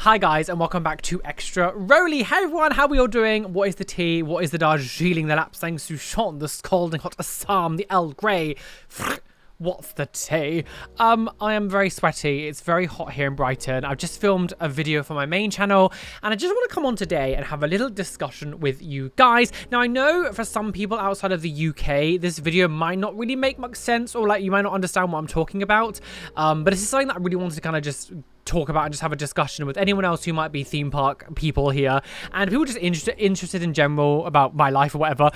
Hi guys, and welcome back to Extra Roly. Hey everyone, how are we all doing? What is the tea? What is the Darjeeling, the Lapsang Souchong, the scalding hot Assam, the Earl Grey? What's the tea? I am very sweaty. It's very hot here in Brighton. I've just filmed a video for my main channel, and I just want to come on today and have a little discussion with you guys. Now, I know for some people outside of the UK, this video might not really make much sense, or like you might not understand what I'm talking about. But this is something that I really wanted to kind of just talk about and just have a discussion with anyone else who might be theme park people here, and people just interested in general about my life or whatever.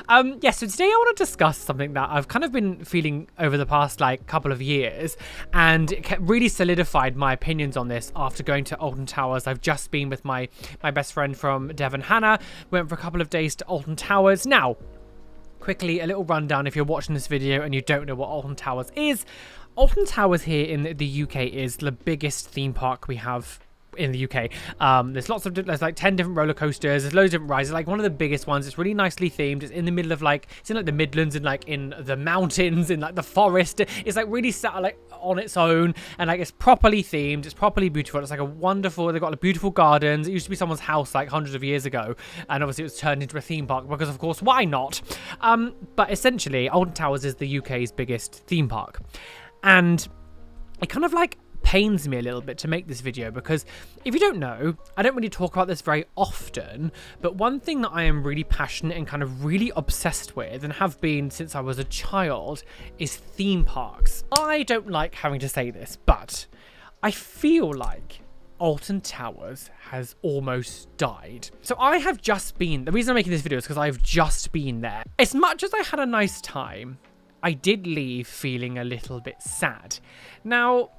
Yeah, so today I want to discuss something that I've kind of been feeling over the past like couple of years, and it really solidified my opinions on this after going to Alton Towers. I've just been with my best friend from Devon, Hannah. We went for a couple of days to Alton Towers. Now, quickly, a little rundown if you're watching this video and you don't know what Alton Towers is. Alton Towers here in the UK is the biggest theme park we have in the UK. There's like 10 different roller coasters, there's loads of different rides. It's like one of the biggest ones. It's really nicely themed. It's in the middle of it's in like the Midlands and like in the mountains, in like the forest. It's like really sat like on its own, and like it's properly themed, it's properly beautiful. It's like a wonderful, they've got like beautiful gardens. It used to be someone's house like hundreds of years ago, and obviously it was turned into a theme park because of course, why not? But essentially Alton Towers is the UK's biggest theme park, and it kind of like pains me a little bit to make this video because if you don't know, I don't really talk about this very often, but one thing that I am really passionate and kind of really obsessed with, and have been since I was a child, is theme parks. I don't like having to say this, but I feel like Alton Towers has almost died. So I have just been, the reason I'm making this video is because I've just been there. As much as I had a nice time, I did leave feeling a little bit sad. Now,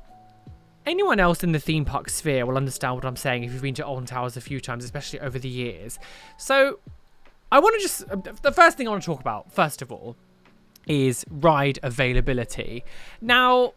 anyone else in the theme park sphere will understand what I'm saying if you've been to Alton Towers a few times, especially over the years. So I want to just, the first thing I want to talk about, first of all, is ride availability. Now,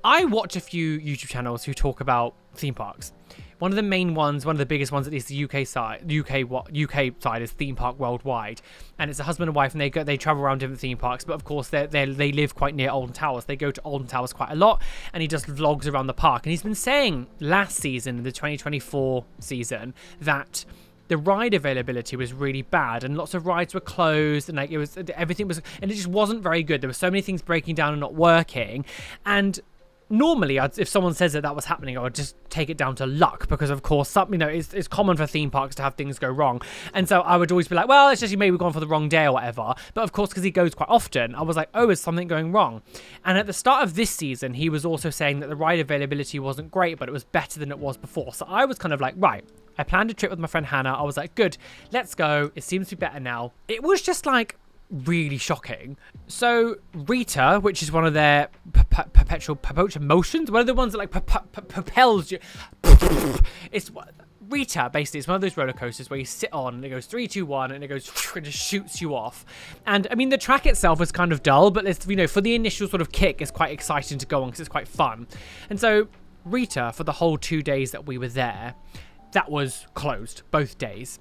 I watch a few YouTube channels who talk about theme parks. One of the main ones, one of the biggest ones, at least the UK side is Theme Park Worldwide, and it's a husband and wife, and they travel around different theme parks. But of course, they live quite near Alton Towers. They go to Alton Towers quite a lot, and he does vlogs around the park. And he's been saying last season, the 2024 season, that the ride availability was really bad, and lots of rides were closed, and like everything was, and it just wasn't very good. There were so many things breaking down and not working, and normally, if someone says that was happening, I would just take it down to luck, because of course, it's common for theme parks to have things go wrong. And so I would always be like, well, it's just you maybe gone for the wrong day or whatever. But of course, because he goes quite often, I was like, oh, is something going wrong? And at the start of this season, he was also saying that the ride availability wasn't great, but it was better than it was before. So I was kind of like, right, I planned a trip with my friend Hannah. I was like, good, let's go. It seems to be better now. It was just like really shocking. So Rita, which is one of their perpetual motions, one of the ones that like propels you. It's Rita, basically. It's one of those roller coasters where you sit on and it goes 3, 2, 1, and it goes and just shoots you off. And I mean, the track itself is kind of dull, but it's, for the initial sort of kick, it's quite exciting to go on because it's quite fun. And so Rita, for the whole 2 days that we were there, that was closed both days.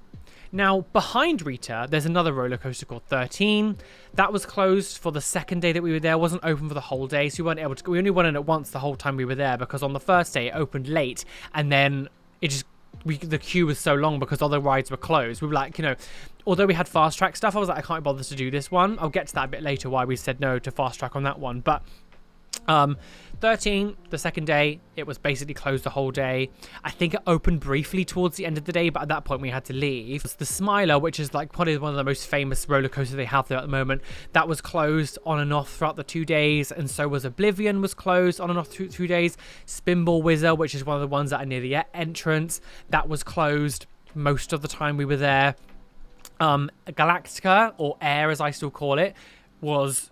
Now, behind Rita, there's another roller coaster called 13. That was closed for the second day that we were there. It wasn't open for the whole day, so we weren't able to. We only went in it once the whole time we were there, because on the first day it opened late, and then the queue was so long because other rides were closed. We were like, although we had fast track stuff, I was like, I can't bother to do this one. I'll get to that a bit later, why we said no to fast track on that one. But 13, the second day, it was basically closed the whole day. I think it opened briefly towards the end of the day, but at that point we had to leave. The Smiler, which is like probably one of the most famous roller coasters they have there at the moment, that was closed on and off throughout the 2 days, and so was Oblivion was closed on and off through 2 days. Spinball Whizzer, which is one of the ones that are near the entrance, that was closed most of the time we were there. Galactica, or Air as I still call it, was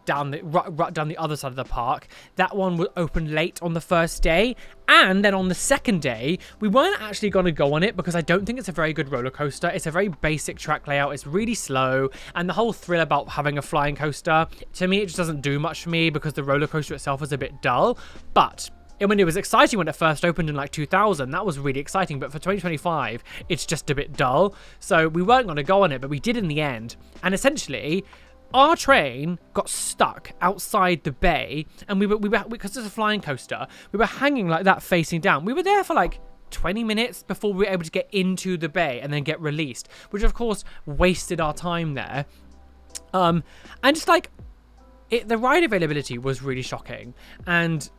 down the other side of the park. That one was open late on the first day, and then on the second day we weren't actually going to go on it because I don't think it's a very good roller coaster. It's a very basic track layout, it's really slow, and the whole thrill about having a flying coaster, to me, it just doesn't do much for me because the roller coaster itself is a bit dull. But when it was exciting when it first opened in like 2000, that was really exciting, but for 2025 it's just a bit dull, so we weren't going to go on it, but we did in the end. And essentially our train got stuck outside the bay, and we were because it's a flying coaster, we were hanging like that facing down. We were there for like 20 minutes before we were able to get into the bay and then get released, which of course wasted our time there. And just like the ride availability was really shocking, and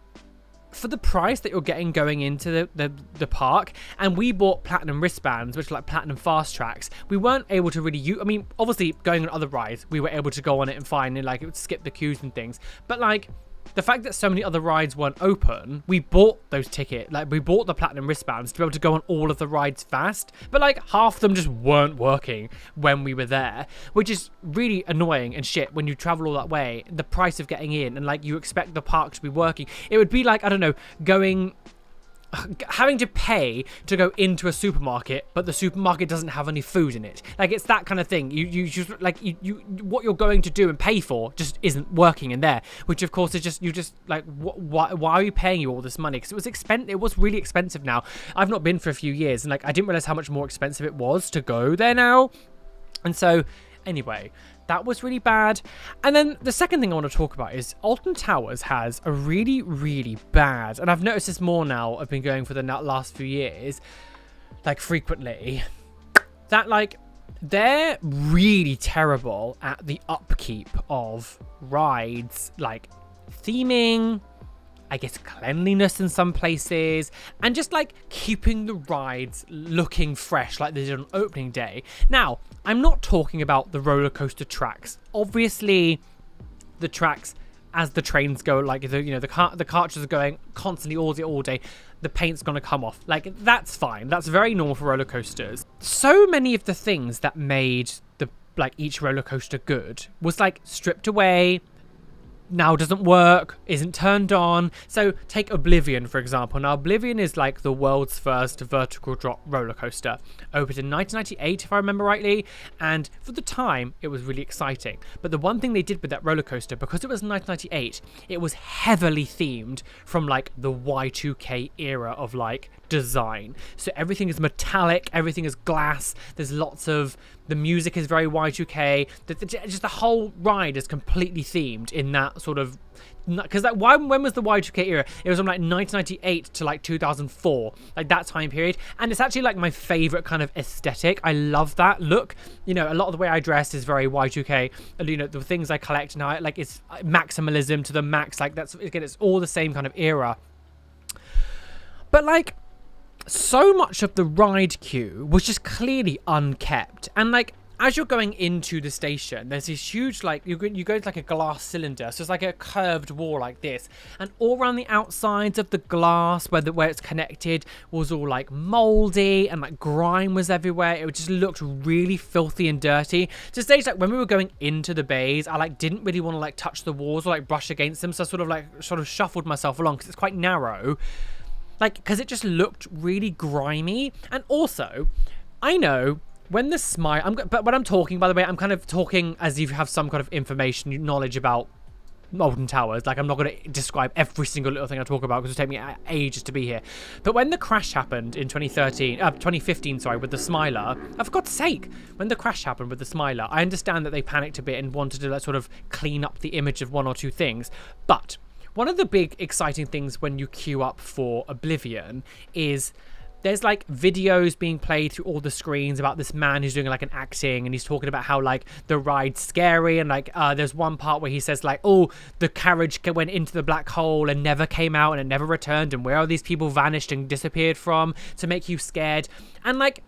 for the price that you're getting going into the park, and we bought platinum wristbands, which are like platinum fast tracks, we weren't able to really use. I mean, obviously going on other rides, we were able to go on it and fine, and like it would skip the queues and things, but like the fact that so many other rides weren't open, we bought those tickets, like we bought the platinum wristbands to be able to go on all of the rides fast, but like half of them just weren't working when we were there, which is really annoying and shit when you travel all that way, the price of getting in, and like you expect the park to be working. It would be like, I don't know, having to pay to go into a supermarket, but the supermarket doesn't have any food in it. Like, it's that kind of thing. You just like you what you're going to do and pay for just isn't working in there, which of course is just, you just like, why are you paying you all this money? Because it was really expensive. Now I've not been for a few years, and like I didn't realize how much more expensive it was to go there now. And so anyway, that was really bad. And then the second thing I want to talk about is Alton Towers has a really, really bad, and I've noticed this more now, I've been going for the last few years, like frequently, that like they're really terrible at the upkeep of rides, like theming, I guess cleanliness in some places, and just like keeping the rides looking fresh like they did on opening day. Now, I'm not talking about the roller coaster tracks. Obviously, the tracks, as the trains go, like the cartridges are going constantly all day, the paint's gonna come off. Like, that's fine. That's very normal for roller coasters. So many of the things that made each roller coaster good was like stripped away, now doesn't work, isn't turned on. So take Oblivion, for example. Now, Oblivion is like the world's first vertical drop roller coaster. Opened in 1998, if I remember rightly, and for the time, it was really exciting. But the one thing they did with that roller coaster, because it was 1998, it was heavily themed from like the Y2K era of like design. So everything is metallic, everything is glass, there's lots of, the music is very Y2K, just the whole ride is completely themed in that sort of, because like, when was the Y2K era? It was from like 1998 to like 2004, like that time period. And it's actually like my favorite kind of aesthetic. I love that look. You know, a lot of the way I dress is very Y2K. You know, the things I collect now, like, it's maximalism to the max. Like, that's, again, it's all the same kind of era. But like, so much of the ride queue was just clearly unkept, and like, as you're going into the station, there's this huge, like, you go to like a glass cylinder, so it's like a curved wall like this, and all around the outsides of the glass where it's connected was all like moldy, and like grime was everywhere. It just looked really filthy and dirty. To stage, like, when we were going into the bays, I like didn't really want to like touch the walls or like brush against them, so I sort of shuffled myself along because it's quite narrow. Like, because it just looked really grimy. And also, I know when the smile, but when I'm talking, by the way, I'm kind of talking as if you have some kind of information, knowledge about Alton Towers. Like, I'm not going to describe every single little thing I talk about because it'll take me ages to be here. But when the crash happened in 2015, with the Smiler, for God's sake, when the crash happened with the Smiler, I understand that they panicked a bit and wanted to like, sort of clean up the image of one or two things. But one of the big exciting things when you queue up for Oblivion is there's like videos being played through all the screens about this man who's doing like an acting, and he's talking about how like the ride's scary, and like there's one part where he says like, oh, the carriage went into the black hole and never came out and it never returned, and where are these people vanished and disappeared from, to make you scared. And like,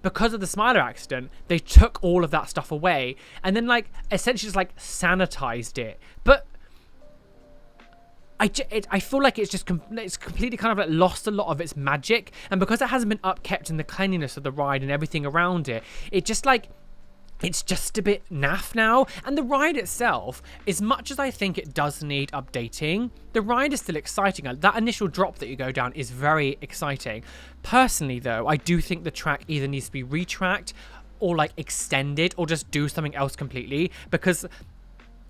because of the Smiler accident, they took all of that stuff away and then like essentially just like sanitized it. But I feel like it's completely kind of like lost a lot of its magic, and because it hasn't been upkept in the cleanliness of the ride and everything around it, it just like, it's just a bit naff now. And the ride itself, as much as I think it does need updating, the ride is still exciting. That initial drop that you go down is very exciting. Personally though, I do think the track either needs to be retracked or like extended or just do something else completely, because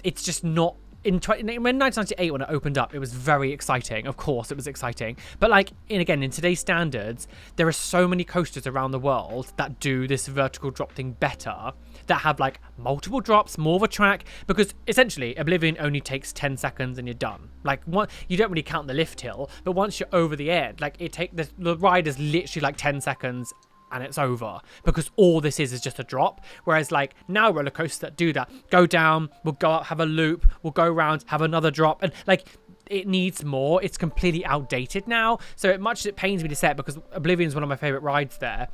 it's just not when 1998 when it opened up, it was very exciting. Of course, it was exciting. But like, in today's standards, there are so many coasters around the world that do this vertical drop thing better, that have like multiple drops, more of a track, because essentially Oblivion only takes 10 seconds and you're done. Like, you don't really count the lift hill, but once you're over the edge, like the ride is literally like 10 seconds and it's over, because all this is just a drop. Whereas like now roller coasters that do that go down, we'll go up, have a loop, we'll go around, have another drop, and like it needs more. It's completely outdated now. So it pains me to say it, because Oblivion is one of my favorite rides there.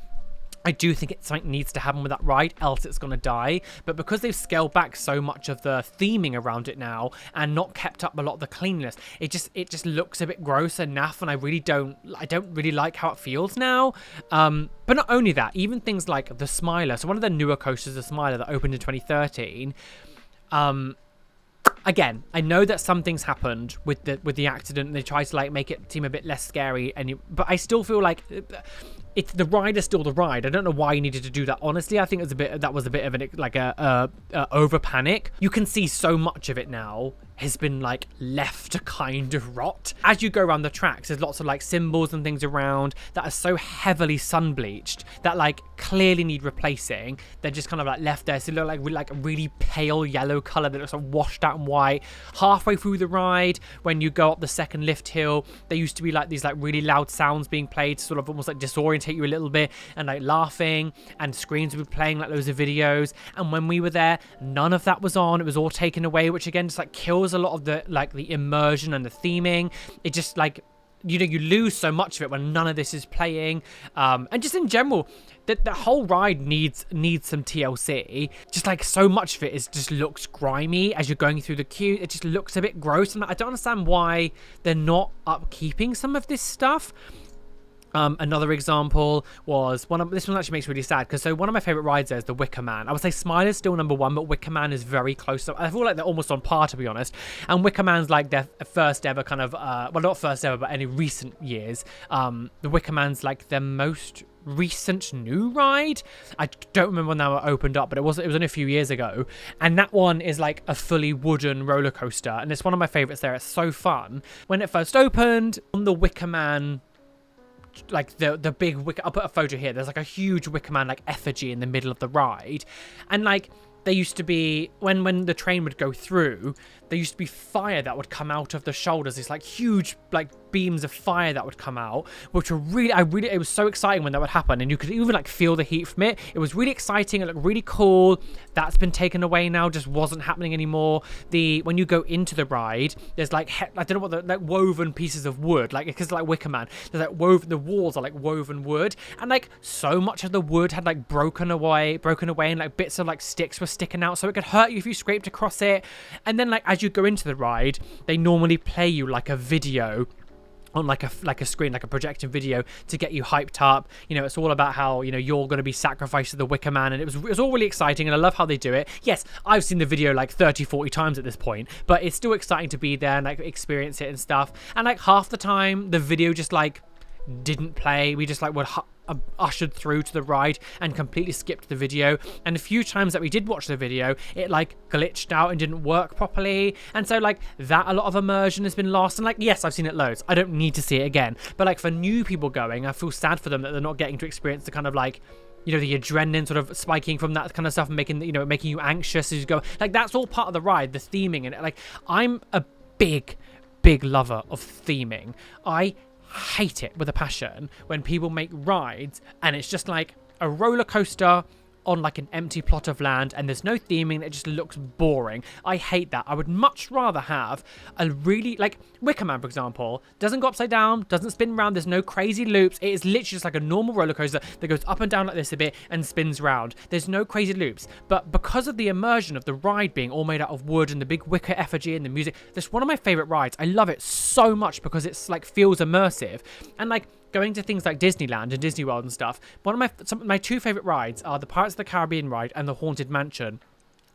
I do think something needs to happen with that ride, else it's going to die. But because they've scaled back so much of the theming around it now and not kept up a lot of the cleanliness, it just looks a bit gross and naff, and I don't really like how it feels now. But not only that, even things like the Smiler. So one of the newer coasters, the Smiler, that opened in 2013. Again, I know that some things happened with the accident, and they tried to like make it seem a bit less scary, but I still feel like the ride is still the ride. I don't know why you needed to do that. Honestly, I think that was a bit of an like a over panic. You can see so much of it now has been like left to kind of rot. As you go around the tracks, there's lots of like symbols and things around that are so heavily sun bleached that like clearly need replacing. They're just kind of like left there, so they look like a really pale yellow color that looks like washed out and white. Halfway through the ride, when you go up the second lift hill, there used to be like these like really loud sounds being played to sort of almost like disorient you a little bit, and like laughing, and screens would be playing like loads of videos. And when we were there, none of that was on. It was all taken away, which again just like kills a lot of the like the immersion and the theming. It just like, you know, you lose so much of it when none of this is playing. And just in general, the whole ride needs some TLC. Just like so much of it just looks grimy as you're going through the queue. It just looks a bit gross, and I don't understand why they're not upkeeping some of this stuff. Another example was this one actually makes me really sad, because so one of my favorite rides there is the Wicker Man. I would say Smiler's still number one, but Wicker Man is very close. I feel like they're almost on par, to be honest. And Wicker Man's like their first ever kind of, well, not first ever, but any recent years. The Wicker Man's like their most recent new ride. I don't remember when that one opened up, but it was only a few years ago. And that one is like a fully wooden roller coaster, and it's one of my favorites there. It's so fun. When it first opened, on the Wicker Man, like the big wicker, I'll put a photo here, there's like a huge Wicker Man like effigy in the middle of the ride, and like there used to be, when the train would go through, there used to be fire that would come out of the shoulders. These like huge like beams of fire that would come out, which were it was so exciting when that would happen, and you could even like feel the heat from it. It was really exciting. It looked really cool. That's been taken away now, just wasn't happening anymore. When you go into the ride, there's like I don't know what like woven pieces of wood, like because like Wicker Man, there's like woven, the walls are like woven wood, and like so much of the wood had like broken away, and like bits of like sticks were sticking out, so it could hurt you if you scraped across it. And then like as you go into the ride, they normally play you like a video on like a screen, like a projecting video, to get you hyped up. You know, it's all about how, you know, you're going to be sacrificed to the Wicker Man, and it was all really exciting, and I love how they do it. Yes, I've seen the video like 30-40 times at this point, but it's still exciting to be there and like experience it and stuff. And like half the time the video just like didn't play. We just like were ushered through to the ride and completely skipped the video. And a few times that we did watch the video, it like glitched out and didn't work properly, and so like that, a lot of immersion has been lost. And like, yes, I've seen it loads, I don't need to see it again, but like for new people going, I feel sad for them that they're not getting to experience the kind of like, you know, the adrenaline sort of spiking from that kind of stuff, and making you anxious as you go. Like that's all part of the ride, the theming. And like, I'm a big lover of theming. I hate it with a passion when people make rides and it's just like a roller coaster on like an empty plot of land, and there's no theming. It just looks boring. I hate that. I would much rather have a really, like Wicker Man, for example, doesn't go upside down, doesn't spin around, there's no crazy loops. It is literally just like a normal roller coaster that goes up and down like this a bit and spins round. There's no crazy loops, but because of the immersion of the ride being all made out of wood and the big wicker effigy and the music, that's one of my favorite rides. I love it so much because it's like feels immersive. And like going to things like Disneyland and Disney World and stuff, some of my two favorite rides are the Pirates of the Caribbean ride and the Haunted Mansion,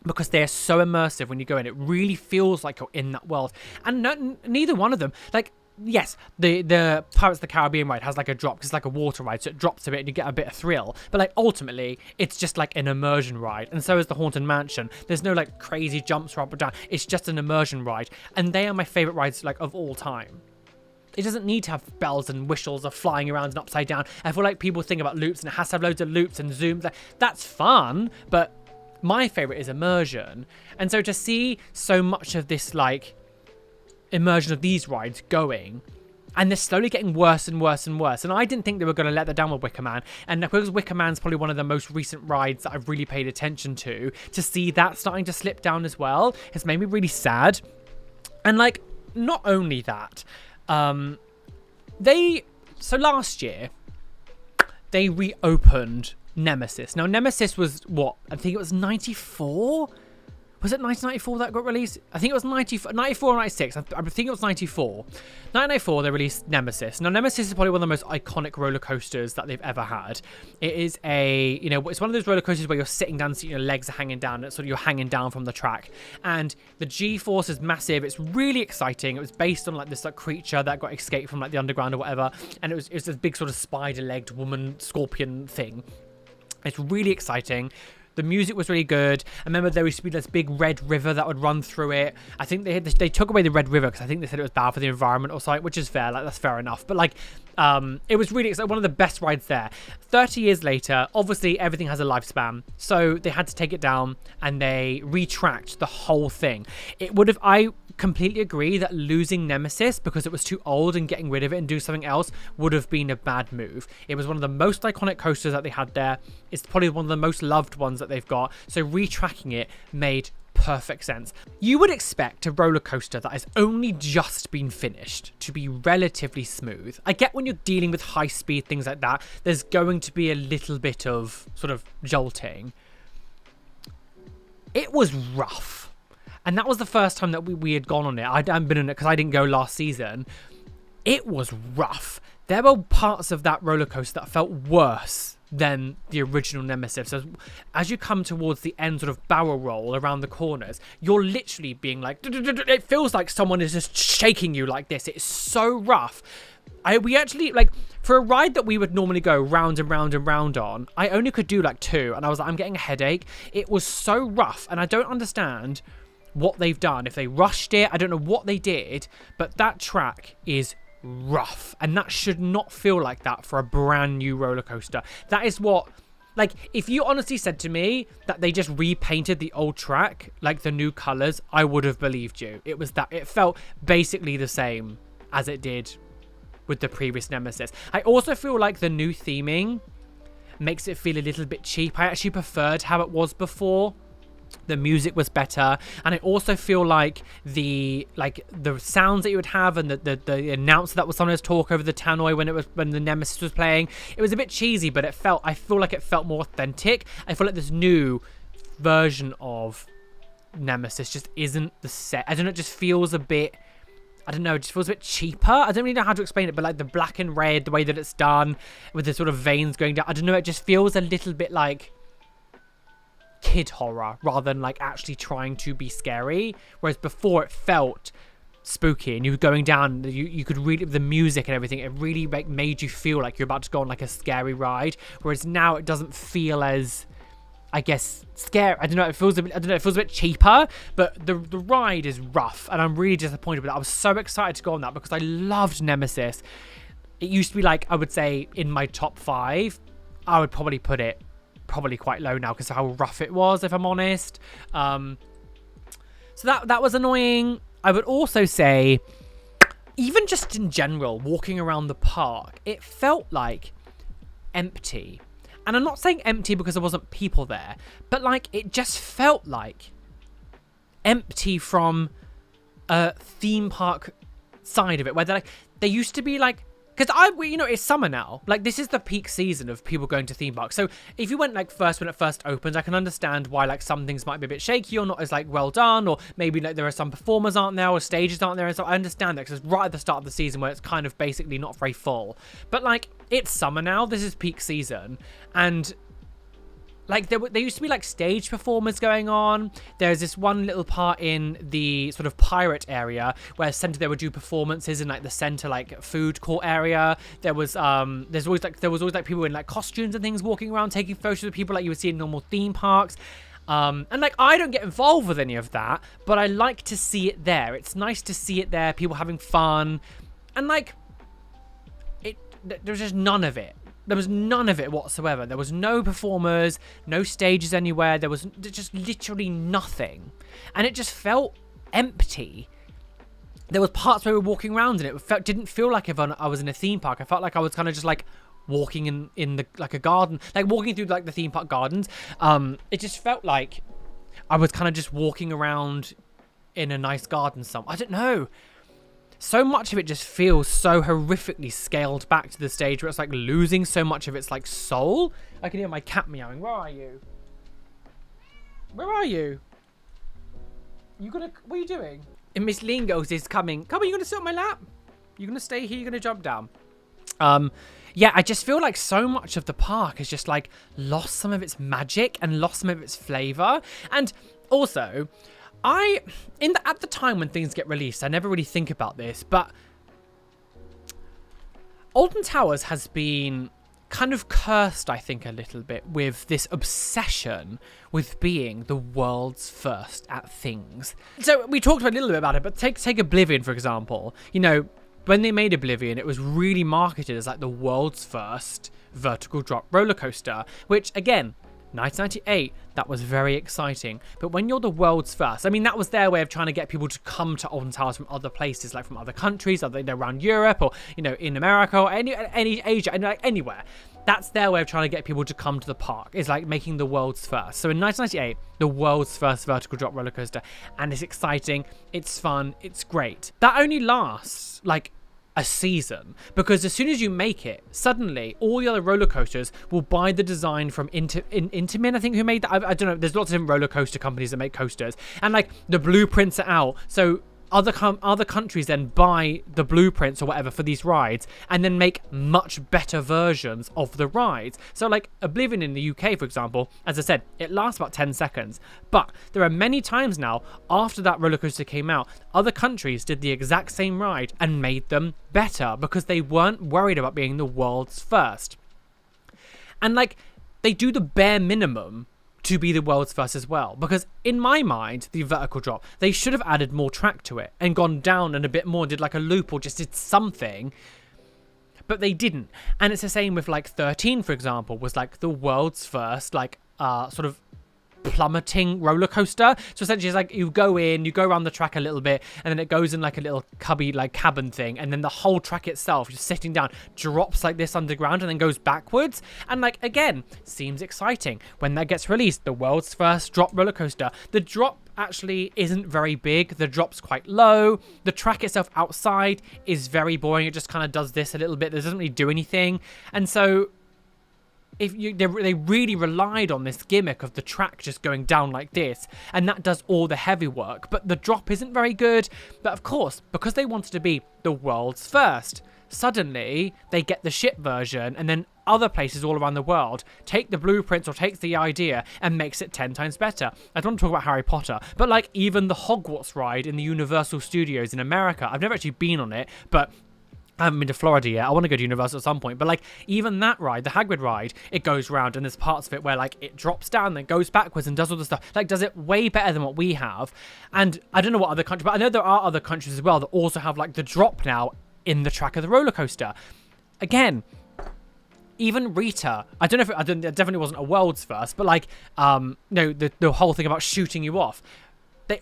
because they're so immersive when you go in. It really feels like you're in that world. And neither one of them, like yes, the Pirates of the Caribbean ride has like a drop, because it's like a water ride, so it drops a bit and you get a bit of thrill. But like ultimately, it's just like an immersion ride, and so is the Haunted Mansion. There's no like crazy jumps or up or down. It's just an immersion ride, and they are my favorite rides like of all time. It doesn't need to have bells and whistles of flying around and upside down. I feel like people think about loops and it has to have loads of loops and zooms. That's fun, but my favorite is immersion. And so to see so much of this like immersion of these rides going, and they're slowly getting worse and worse and worse, and I didn't think they were going to let that down with Wicker Man, and because Wicker Man's probably one of the most recent rides that I've really paid attention to see that starting to slip down as well has made me really sad. And like, not only that, so last year they reopened Nemesis. Now Nemesis was what, I think it was 94. Was it 1994 that got released? I think it was 94 or 96. I think it was 94. 1994, they released Nemesis. Now, Nemesis is probably one of the most iconic roller coasters that they've ever had. It is it's one of those roller coasters where you're sitting down, so your legs are hanging down, and sort of you're hanging down from the track. And the G-force is massive. It's really exciting. It was based on like this like creature that got escaped from like the underground or whatever. And it was this big sort of spider-legged woman scorpion thing. It's really exciting. The music was really good. I remember there used to be this big red river that would run through it. I think they took away the red river because I think they said it was bad for the environment or something, which is fair. Like, that's fair enough. But like, it was really one of the best rides there. 30 years later, obviously everything has a lifespan, so they had to take it down and they retracked the whole thing. I completely agree that losing Nemesis because it was too old and getting rid of it and do something else would have been a bad move. It was one of the most iconic coasters that they had there. It's probably one of the most loved ones that they've got, so retracking it made perfect sense. You would expect a roller coaster that has only just been finished to be relatively smooth. I get when you're dealing with high speed, things like that, there's going to be a little bit of sort of jolting. It was rough. And that was the first time that we had gone on it. I hadn't been on it because I didn't go last season. It was rough. There were parts of that roller coaster that felt worse than the original Nemesis. So as you come towards the end sort of barrel roll around the corners, you're literally being like, it feels like someone is just shaking you like this. It's so rough. We actually, like, for a ride that we would normally go round and round and round on, I only could do like 2, and I was like, I'm getting a headache. It was so rough, and I don't understand what they've done. If they rushed it, I don't know what they did, but that track is rough, and that should not feel like that for a brand new roller coaster. That is what, like, if you honestly said to me that they just repainted the old track, like the new colors, I would have believed you. It felt basically the same as it did with the previous Nemesis. I also feel like the new theming makes it feel a little bit cheap. I actually preferred how it was before. The music was better, and I also feel like the sounds that you would have, and the announcer that was sometimes talk over the tannoy when the Nemesis was playing, it was a bit cheesy, but I feel like it felt more authentic. I feel like this new version of Nemesis just isn't the set. I don't know, it just feels a bit, I don't know, it just feels a bit cheaper. I don't really know how to explain it, but like the black and red, the way that it's done with the sort of veins going down, I don't know, it just feels a little bit like kid horror rather than like actually trying to be scary, whereas before it felt spooky and you were going down, you could really, the music and everything, it really made you feel like you're about to go on like a scary ride, whereas now it doesn't feel as, I guess, scary. I don't know, it feels a bit cheaper, but the ride is rough, and I'm really disappointed with that. I was so excited to go on that because I loved Nemesis. It used to be like, I would say in my top 5, I would probably put it quite low now because of how rough it was, if I'm honest. So that was annoying. I would also say, even just in general, walking around the park, it felt like empty. And I'm not saying empty because there wasn't people there, but like it just felt like empty from a theme park side of it, where they're like, there used to be like, because it's summer now. Like, this is the peak season of people going to theme parks. So if you went like when it first opened, I can understand why like some things might be a bit shaky or not as like well done, or maybe like there are some performers aren't there or stages aren't there. And so I understand that because it's right at the start of the season where it's kind of basically not very full. But like, it's summer now. This is peak season, and like there used to be like stage performers going on. There's this one little part in the sort of pirate area where center they would do performances in like the center like food court area. There was always like people in like costumes and things walking around taking photos of people like you would see in normal theme parks. And like I don't get involved with any of that, but I like to see it there. It's nice to see it there, people having fun, and like there's just none of it. There was none of it whatsoever. There was no performers, no stages anywhere. There was just literally nothing. And it just felt empty. There was parts where we were walking around and it didn't feel like I was in a theme park. I felt like I was kind of just like walking in the like a garden, like walking through like the theme park gardens. It just felt like I was kind of just walking around in a nice garden somewhere. I don't know. So much of it just feels so horrifically scaled back to the stage where it's like losing so much of its like soul. I can hear my cat meowing. Where are you? Where are you? What are you doing? And Miss Lingos is coming. Come on, you gonna sit on my lap? You gonna stay here? You gonna jump down? Yeah, I just feel like so much of the park has just like lost some of its magic and lost some of its flavor. And also, at the time when things get released, I never really think about this, but Alton Towers has been kind of cursed, I think, a little bit with this obsession with being the world's first at things. So we talked a little bit about it, but take Oblivion, for example. You know, when they made Oblivion, it was really marketed as like the world's first vertical drop roller coaster, which again, 1998, that was very exciting. But when you're the world's first, I mean, that was their way of trying to get people to come to Alton Towers from other places, like from other countries, around Europe or, you know, in America or any Asia, and like anywhere. That's their way of trying to get people to come to the park, is like making the world's first. So in 1998, the world's first vertical drop roller coaster, and it's exciting, it's fun, it's great. That only lasts like a season, because as soon as you make it, suddenly all the other roller coasters will buy the design from Intamin, I think, who made that. I don't know, there's lots of different roller coaster companies that make coasters, and like the blueprints are out, so other countries then buy the blueprints or whatever for these rides and then make much better versions of the rides. So like Oblivion in the UK, for example, as I said, it lasts about 10 seconds. But there are many times now after that roller coaster came out, other countries did the exact same ride and made them better because they weren't worried about being the world's first. And like they do the bare minimum to be the world's first as well, because in my mind, the vertical drop, they should have added more track to it and gone down and a bit more, did like a loop or just did something, but they didn't. And it's the same with like 13, for example, was like the world's first like sort of plummeting roller coaster. So essentially it's like you go around the track a little bit and then it goes in like a little cubby like cabin thing, and then the whole track itself, just sitting down, drops like this underground and then goes backwards. And like again, seems exciting when that gets released, the world's first drop roller coaster. The drop actually isn't very big, the drop's quite low, the track itself outside is very boring, it just kind of does this a little bit, it doesn't really do anything. And so they really relied on this gimmick of the track just going down like this, and that does all the heavy work, but the drop isn't very good. But of course, because they wanted to be the world's first, suddenly they get the shit version, and then other places all around the world take the blueprints or takes the idea and makes it 10 times better. I don't want to talk about Harry Potter, but like even the Hogwarts ride in the Universal Studios in America, I've never actually been on it, but I haven't been to Florida yet. I want to go to Universal at some point. But like even that ride, the Hagrid ride, it goes round and there's parts of it where like it drops down, then goes backwards and does all the stuff. Like does it way better than what we have. And I don't know what other countries, but I know there are other countries as well that also have like the drop now in the track of the roller coaster. Again, even Rita, it definitely wasn't a world's first, but like, the whole thing about shooting you off.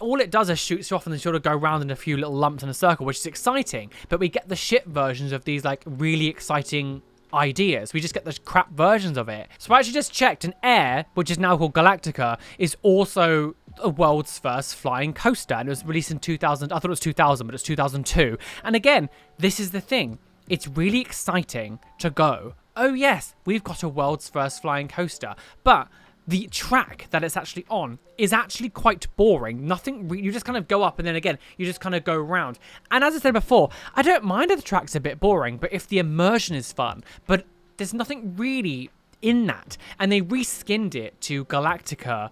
All it does is shoots you off and then sort of go around in a few little lumps in a circle, which is exciting. But we get the shit versions of these like really exciting ideas. We just get the crap versions of it. So I actually just checked, and Air, which is now called Galactica, is also a world's first flying coaster, and it was released in 2000. I thought it was 2000, but it's 2002. And again, this is the thing. It's really exciting to go, oh yes, we've got a world's first flying coaster, but the track that it's actually on is actually quite boring. You just kind of go up and then again, you just kind of go around. And as I said before, I don't mind if the track's a bit boring, but if the immersion is fun, but there's nothing really in that. And they reskinned it to Galactica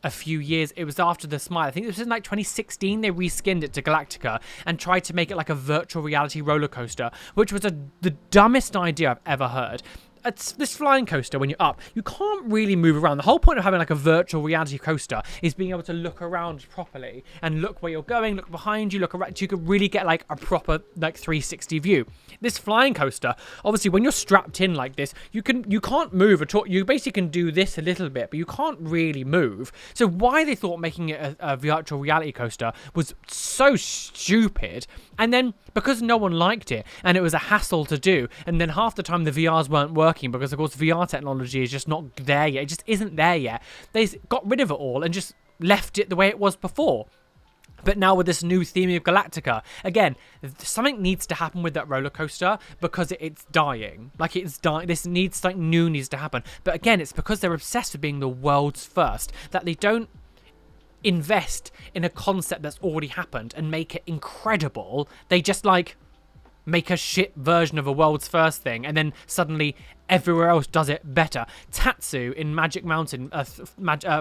a few years. It was after the Smile. I think it was in like 2016. They reskinned it to Galactica and tried to make it like a virtual reality roller coaster, which was the dumbest idea I've ever heard. It's this flying coaster, when you're up, you can't really move around. The whole point of having like a virtual reality coaster is being able to look around properly and look where you're going, look behind you, look around. You could really get like a proper like 360 view. This flying coaster, obviously, when you're strapped in like this, you can't move at all. You basically can do this a little bit, but you can't really move. So why they thought making it a virtual reality coaster was so stupid. And then because no one liked it and it was a hassle to do, and then half the time the VRs weren't working because, of course, VR technology is just not there yet. It just isn't there yet. They got rid of it all and just left it the way it was before. But now with this new theme of Galactica, again, something needs to happen with that roller coaster because it's dying. Like, it's dying. Something new needs to happen. But again, it's because they're obsessed with being the world's first that they don't invest in a concept that's already happened and make it incredible. They just like make a shit version of a world's first thing and then suddenly everywhere else does it better. Tatsu in Magic Mountain,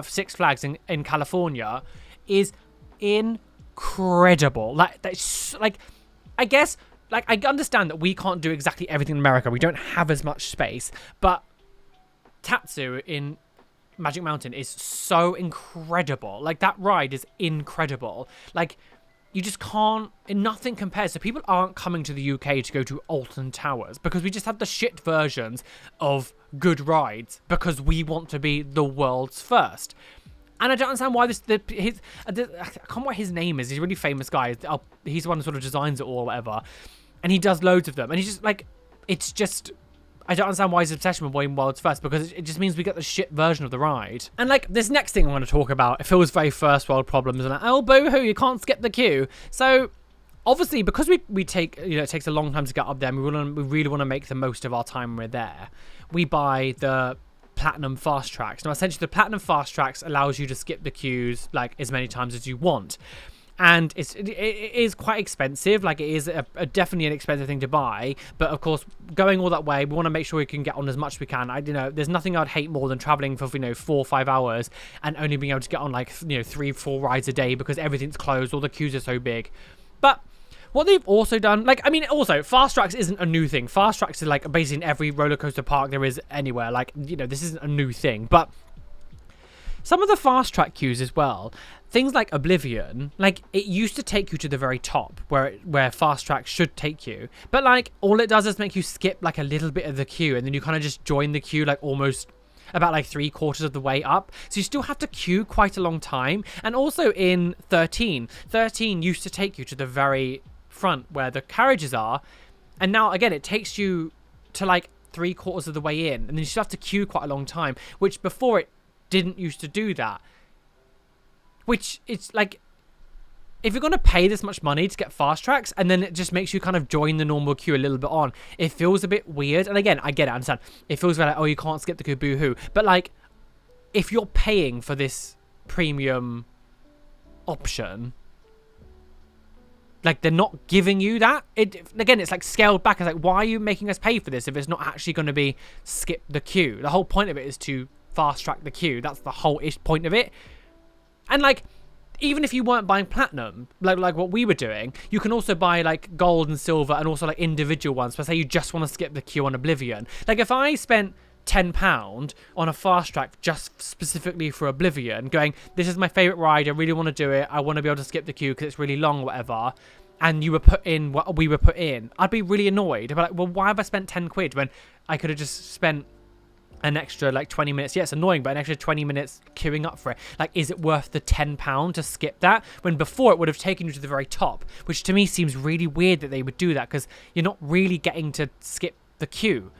Six Flags in California is incredible. Like, that's like, I guess, like, I understand that we can't do exactly everything in America. We don't have as much space, but Tatsu in Magic Mountain is so incredible. Like, that ride is incredible. Like, you just can't, nothing compares. So people aren't coming to the UK to go to Alton Towers because we just have the shit versions of good rides because we want to be the world's first. And I don't understand why I can't remember what his name is. He's a really famous guy. He's the one who sort of designs it all or whatever. And he does loads of them. And he's just like, it's just, I don't understand why his obsession with being world's first, because it just means we get the shit version of the ride. And like, this next thing I want to talk about, it feels very first world problems. And like, oh, boo-hoo, you can't skip the queue. So obviously, because we take, it takes a long time to get up there, and we really want to make the most of our time we're there, we buy the Platinum Fast Tracks. Now, essentially, the Platinum Fast Tracks allows you to skip the queues like as many times as you want. And it is quite expensive. Like, it is definitely an expensive thing to buy. But of course, going all that way, we want to make sure we can get on as much as we can. There's nothing I'd hate more than traveling for 4 or 5 hours and only being able to get on like 3-4 rides a day because everything's closed, all the queues are so big. But what they've also done, like, I mean, also, Fast Tracks isn't a new thing. Fast Tracks is like basically in every roller coaster park there is anywhere. Like, this isn't a new thing. But some of the fast track queues as well, things like Oblivion, like, it used to take you to the very top where fast track should take you. But like, all it does is make you skip like a little bit of the queue, and then you kind of just join the queue like almost about like 3/4 of the way up. So you still have to queue quite a long time. And also in 13 used to take you to the very front where the carriages are, and now again it takes you to like 3/4 of the way in, and then you still have to queue quite a long time, which before it didn't used to do that. Which, it's like, if you're going to pay this much money to get fast tracks and then it just makes you kind of join the normal queue a little bit on, it feels a bit weird. And again, I get it, I understand, it feels like, oh, you can't skip the queue, boo-hoo. But like, if you're paying for this premium option, like, they're not giving you that. Again, it's like scaled back. It's like, why are you making us pay for this if it's not actually going to be skip the queue? The whole point of it is to fast track the queue. That's the whole point of it. And like, even if you weren't buying platinum, like what we were doing, you can also buy like gold and silver and also like individual ones. So say you just want to skip the queue on Oblivion. Like, if I spent £10 on a fast track just specifically for Oblivion, going, this is my favorite ride, I really want to do it, I want to be able to skip the queue because it's really long or whatever, and you were put in what we were put in, I'd be really annoyed. I'd be like, well, why have I spent 10 quid when I could have just spent an extra like 20 minutes? Yeah, it's annoying, but an extra 20 minutes queuing up for it. Like, is it worth the £10 to skip that, when before it would have taken you to the very top? Which to me seems really weird that they would do that, because you're not really getting to skip the queue.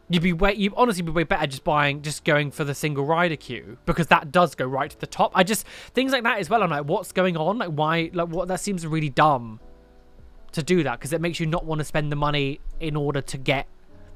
You'd honestly be way better just going for the single rider queue, because that does go right to the top. Things like that as well, I'm like, what's going on? Like, why? Like, what? That seems really dumb to do that, because it makes you not want to spend the money in order to get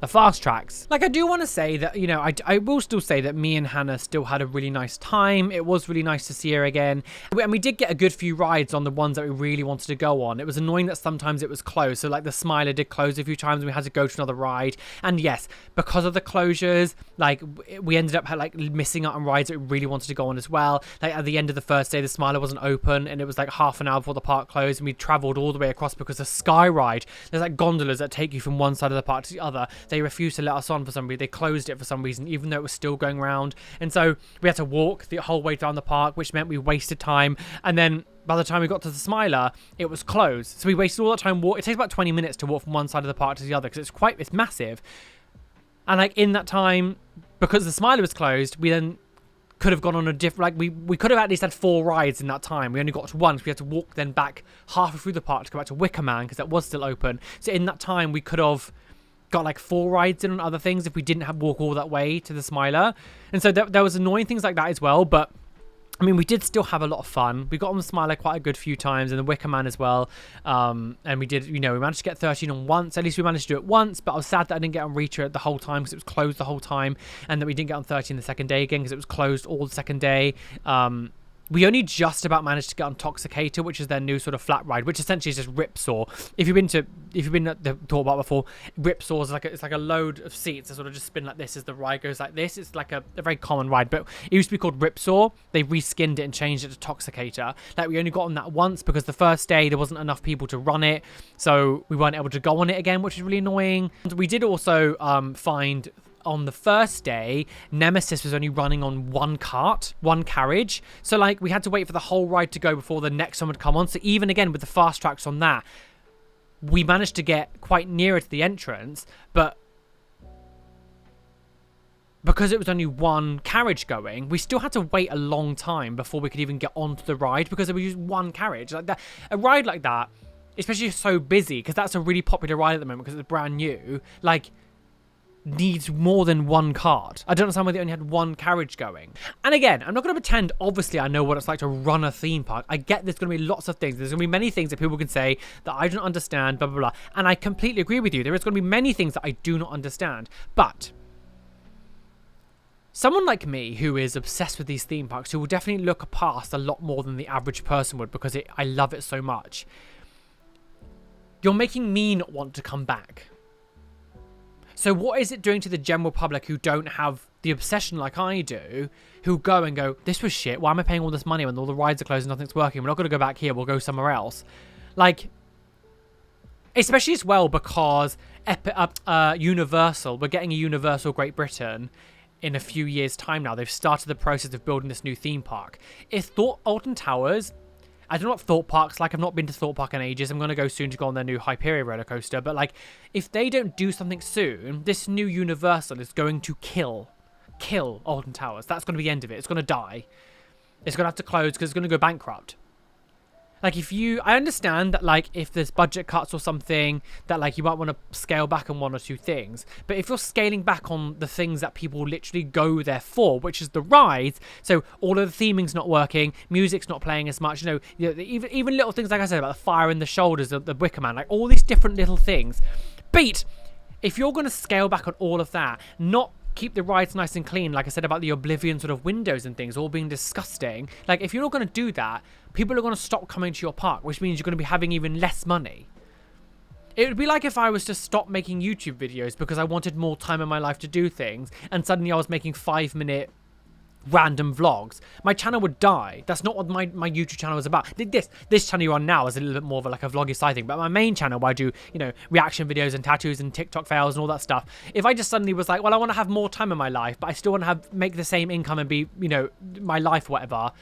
the fast tracks. Like, I do want to say that, you know, I will still say that me and Hannah still had a really nice time. It was really nice to see her again. And we did get a good few rides on the ones that we really wanted to go on. It was annoying that sometimes it was closed. So like the Smiler did close a few times and we had to go to another ride. And yes, because of the closures, like we ended up like missing out on rides that we really wanted to go on as well. Like at the end of the first day, the Smiler wasn't open and it was like half an hour before the park closed, and we traveled all the way across because the Sky Ride, there's like gondolas that take you from one side of the park to the other. They refused to let us on for some reason. They closed it for some reason, even though it was still going around. And so we had to walk the whole way down the park, which meant we wasted time. And then by the time we got to the Smiler, it was closed. So we wasted all that time walk. It takes about 20 minutes to walk from one side of the park to the other because it's massive. And like in that time, because the Smiler was closed, we then could have gone on a different, like we could have at least had 4 rides in that time. We only got to one because we had to walk then back halfway through the park to go back to Wicker Man because that was still open. So in that time, we could have got like 4 rides in on other things if we didn't have walk all that way to the Smiler. And so there was annoying things like that as well. But I mean, we did still have a lot of fun. We got on the Smiler quite a good few times, and the Wicker Man as well. And we did, you know, we managed to get 13 on once. At least we managed to do it once, but I was sad that I didn't get on Reacher the whole time because it was closed the whole time, and that we didn't get on 13 the second day again because it was closed all the second day. We only just about managed to get on Toxicator, which is their new sort of flat ride, which essentially is just Ripsaw. If you've been at the thought about before, Ripsaw is it's like a load of seats that sort of just spin like this as the ride goes like this. It's like a very common ride, but it used to be called Ripsaw. They reskinned it and changed it to Toxicator. Like we only got on that once because the first day there wasn't enough people to run it, so we weren't able to go on it again, which is really annoying. And we did also find on the first day, Nemesis was only running on one carriage. So like we had to wait for the whole ride to go before the next one would come on. So even again with the fast tracks on that, we managed to get quite nearer to the entrance, but because it was only one carriage going, we still had to wait a long time before we could even get onto the ride because there was just one carriage. Like that, a ride like that, especially so busy, because that's a really popular ride at the moment because it's brand new, like needs more than one cart. I don't understand why they only had one carriage going. And again, I'm not going to pretend, obviously, I know what it's like to run a theme park. I get there's going to be lots of things. There's going to be many things that people can say that I don't understand, blah, blah, blah. And I completely agree with you. There is going to be many things that I do not understand. But someone like me who is obsessed with these theme parks, who will definitely look past a lot more than the average person would because I love it so much, you're making me not want to come back. So what is it doing to the general public who don't have the obsession like I do, who go and go, this was shit, why am I paying all this money when all the rides are closed and nothing's working? We're not going to go back here, we'll go somewhere else. Like, especially as well because Universal, we're getting a Universal Great Britain in a few years' time now. They've started the process of building this new theme park. If Alton Towers, I don't know what Thought Park's like. I've not been to Thought Park in ages. I'm going to go soon to go on their new Hyperia roller coaster. But like, if they don't do something soon, this new Universal is going to kill Alton Towers. That's going to be the end of it. It's going to die. It's going to have to close because it's going to go bankrupt. Like I understand that like if there's budget cuts or something that like you might want to scale back on one or two things, but if you're scaling back on the things that people literally go there for, which is the rides, so all of the theming's not working, music's not playing as much, you know even little things like I said about the fire in the shoulders, the Wicker Man, like all these different little things. Beat, if you're going to scale back on all of that, not keep the rides nice and clean, like I said about the Oblivion sort of windows and things all being disgusting, like if you're not going to do that, people are going to stop coming to your park, which means you're going to be having even less money. It would be like if I was to stop making YouTube videos because I wanted more time in my life to do things, and suddenly I was making 5-minute random vlogs. My channel would die. That's not what my YouTube channel is about. This channel you're on now is a little bit more of a vloggy side thing, but my main channel where I do, you know, reaction videos and tattoos and TikTok fails and all that stuff, if I just suddenly was like, well, I want to have more time in my life, but I still want to make the same income and be, you know, my life, whatever,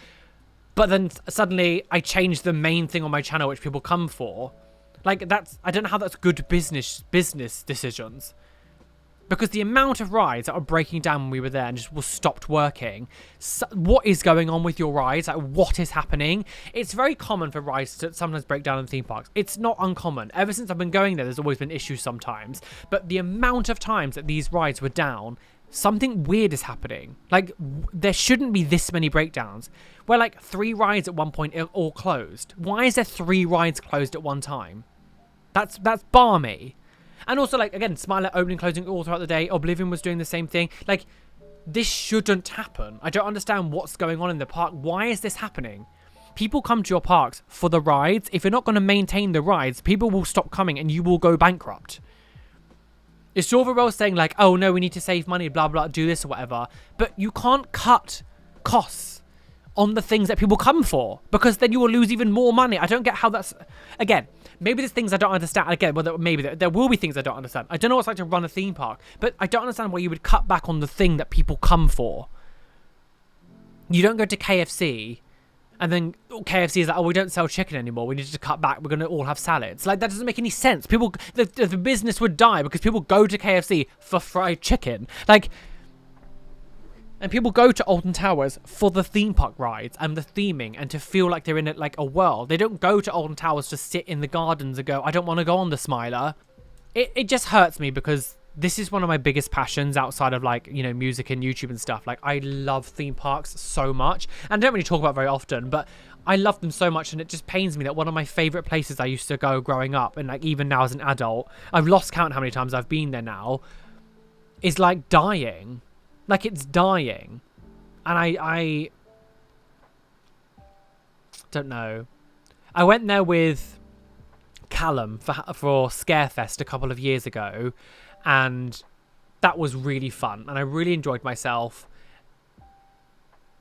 but then suddenly I change the main thing on my channel which people come for, like I don't know how that's good business decisions. Because the amount of rides that were breaking down when we were there and just stopped working. So what is going on with your rides? Like, what is happening? It's very common for rides to sometimes break down in theme parks. It's not uncommon. Ever since I've been going there, there's always been issues sometimes. But the amount of times that these rides were down, something weird is happening. Like, there shouldn't be this many breakdowns. Where, like, 3 rides at one point are all closed. Why is there 3 rides closed at one time? That's balmy. And also, like, again, Smiler opening, closing all throughout the day. Oblivion was doing the same thing. Like, this shouldn't happen. I don't understand what's going on in the park. Why is this happening? People come to your parks for the rides. If you're not going to maintain the rides, people will stop coming and you will go bankrupt. It's Silverwell saying like, oh no, we need to save money, blah, blah, do this or whatever. But you can't cut costs on the things that people come for, because then you will lose even more money. I don't get how that's... Again, maybe there's things I don't understand. Again, well, maybe there will be things I don't understand. I don't know what it's like to run a theme park, but I don't understand why you would cut back on the thing that people come for. You don't go to KFC and then KFC is like, oh, we don't sell chicken anymore. We need to cut back. We're going to all have salads. Like, that doesn't make any sense. People, the business would die because people go to KFC for fried chicken. Like... And people go to Alton Towers for the theme park rides and the theming and to feel like they're in like a world. They don't go to Alton Towers to sit in the gardens and go, I don't want to go on the Smiler. It just hurts me because this is one of my biggest passions outside of like, you know, music and YouTube and stuff. Like, I love theme parks so much and I don't really talk about it very often, but I love them so much, and it just pains me that one of my favorite places I used to go growing up, and like even now as an adult, I've lost count how many times I've been there now, is like dying. Like, it's dying. And I don't know. I went there with Callum for Scarefest a couple of years ago, and that was really fun, and I really enjoyed myself.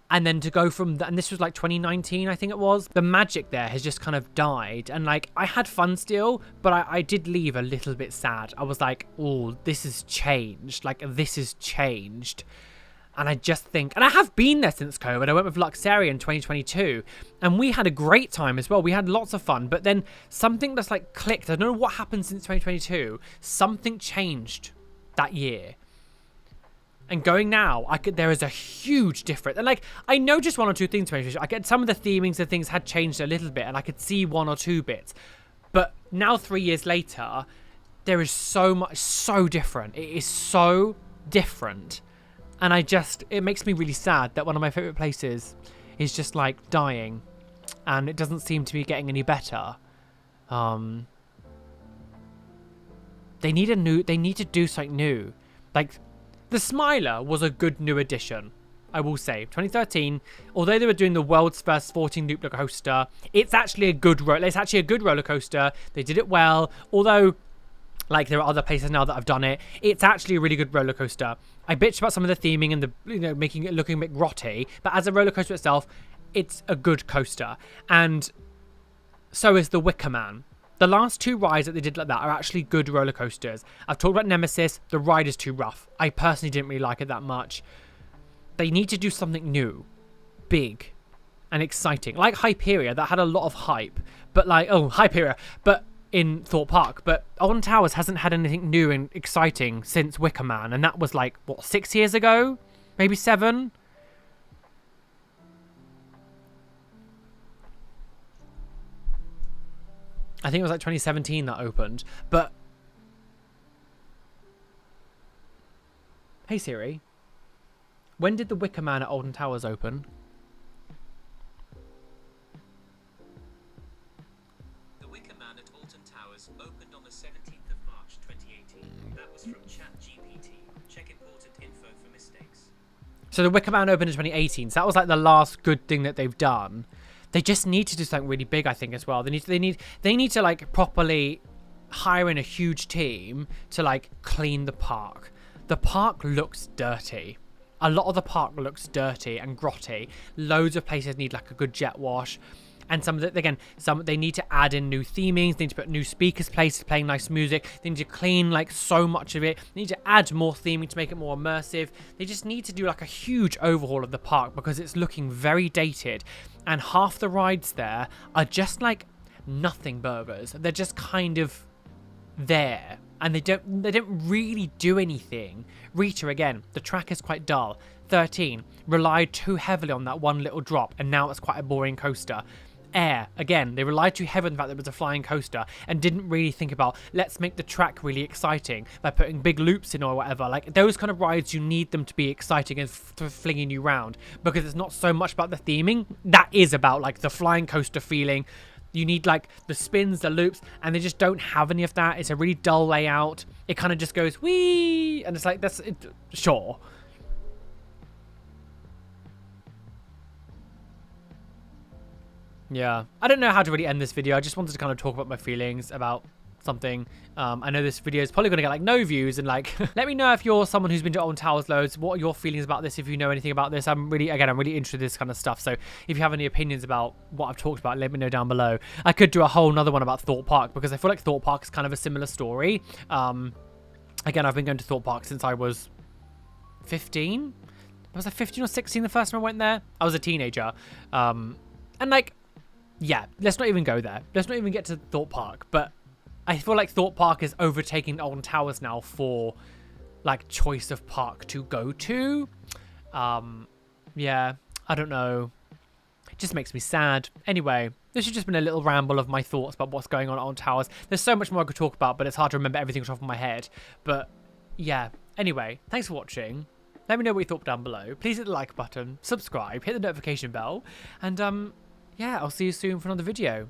And then to go from that, and this was like 2019, I think it was, the magic there has just kind of died. And like, I had fun still, but I did leave a little bit sad. I was like, oh, this has changed. Like, this has changed. And I just think, and I have been there since COVID. I went with Luxaria in 2022, and we had a great time as well. We had lots of fun, but then something that's like clicked. I don't know what happened since 2022. Something changed that year. And going now, there is a huge difference. And like, I noticed one or two things. I get some of the themings and things had changed a little bit, and I could see one or two bits. But now 3 years later, there is so much, so different. It is so different. And it makes me really sad that one of my favorite places is just like dying, and it doesn't seem to be getting any better. They need to do something new. Like, the Smiler was a good new addition, I will say. 2013, although they were doing the world's first 14-loop roller coaster, it's actually a good roller coaster. They did it well, although like there are other places now that have done it. It's actually a really good roller coaster. I bitched about some of the theming and the, you know, making it looking a bit grotty, but as a roller coaster itself, it's a good coaster. And so is the Wicker Man. The last two rides that they did like that are actually good roller coasters. I've talked about Nemesis. The ride is too rough. I personally didn't really like it that much. They need to do something new, big, and exciting. Like Hyperia, that had a lot of hype. But like, Hyperia, but in Thorpe Park. But Alton Towers hasn't had anything new and exciting since Wicker Man. And that was like, what, 6 years ago? Maybe 7? I think it was like 2017 that opened. But hey Siri, when did the Wicker Man at Alton Towers open? The Wicker Man at Alton Towers opened on the 17th of March 2018. That was from ChatGPT. Check important info for mistakes. So the Wicker Man opened in 2018. So that was like the last good thing that they've done. They just need to do something really big, I think, as well. They need to like properly hire in a huge team to like clean the park. The park looks dirty. A lot of the park looks dirty and grotty. Loads of places need like a good jet wash. And some of the, again, they need to add in new themings. They need to put new speakers places playing nice music. They need to clean like so much of it. They need to add more theming to make it more immersive. They just need to do like a huge overhaul of the park because it's looking very dated. And half the rides there are just like nothing burgers. They're just kind of there. And they don't really do anything. Rita, again, the track is quite dull. 13 relied too heavily on that one little drop, and now it's quite a boring coaster. Air, again, they relied too heavily on the fact that it was a flying coaster and didn't really think about, let's make the track really exciting by putting big loops in or whatever. Like, those kind of rides, you need them to be exciting and flinging you around, because it's not so much about the theming. That is about like the flying coaster feeling, You need like the spins, the loops, and they just don't have any of that. It's a really dull layout. It kind of just goes wee, and it's like, that's it, sure. Yeah, I don't know how to really end this video. I just wanted to kind of talk about my feelings about something. I know this video is probably going to get like no views, and like let me know if you're someone who's been to Alton Towers loads. What are your feelings about this? If you know anything about this, I'm really interested in this kind of stuff. So if you have any opinions about what I've talked about, let me know down below. I could do a whole nother one about Thorpe Park, because I feel like Thorpe Park is kind of a similar story. Again, I've been going to Thorpe Park since I was 15. Was I 15 or 16 the first time I went there? I was a teenager. And like, yeah, let's not even go there. Let's not even get to Thorpe Park. But I feel like Thorpe Park is overtaking Alton Towers now for like choice of park to go to. Yeah, I don't know. It just makes me sad. Anyway, this has just been a little ramble of my thoughts about what's going on at Alton Towers. There's so much more I could talk about, but it's hard to remember everything off the top of my head. But yeah, anyway, thanks for watching. Let me know what you thought down below. Please hit the like button, subscribe, hit the notification bell, and yeah, I'll see you soon for another video.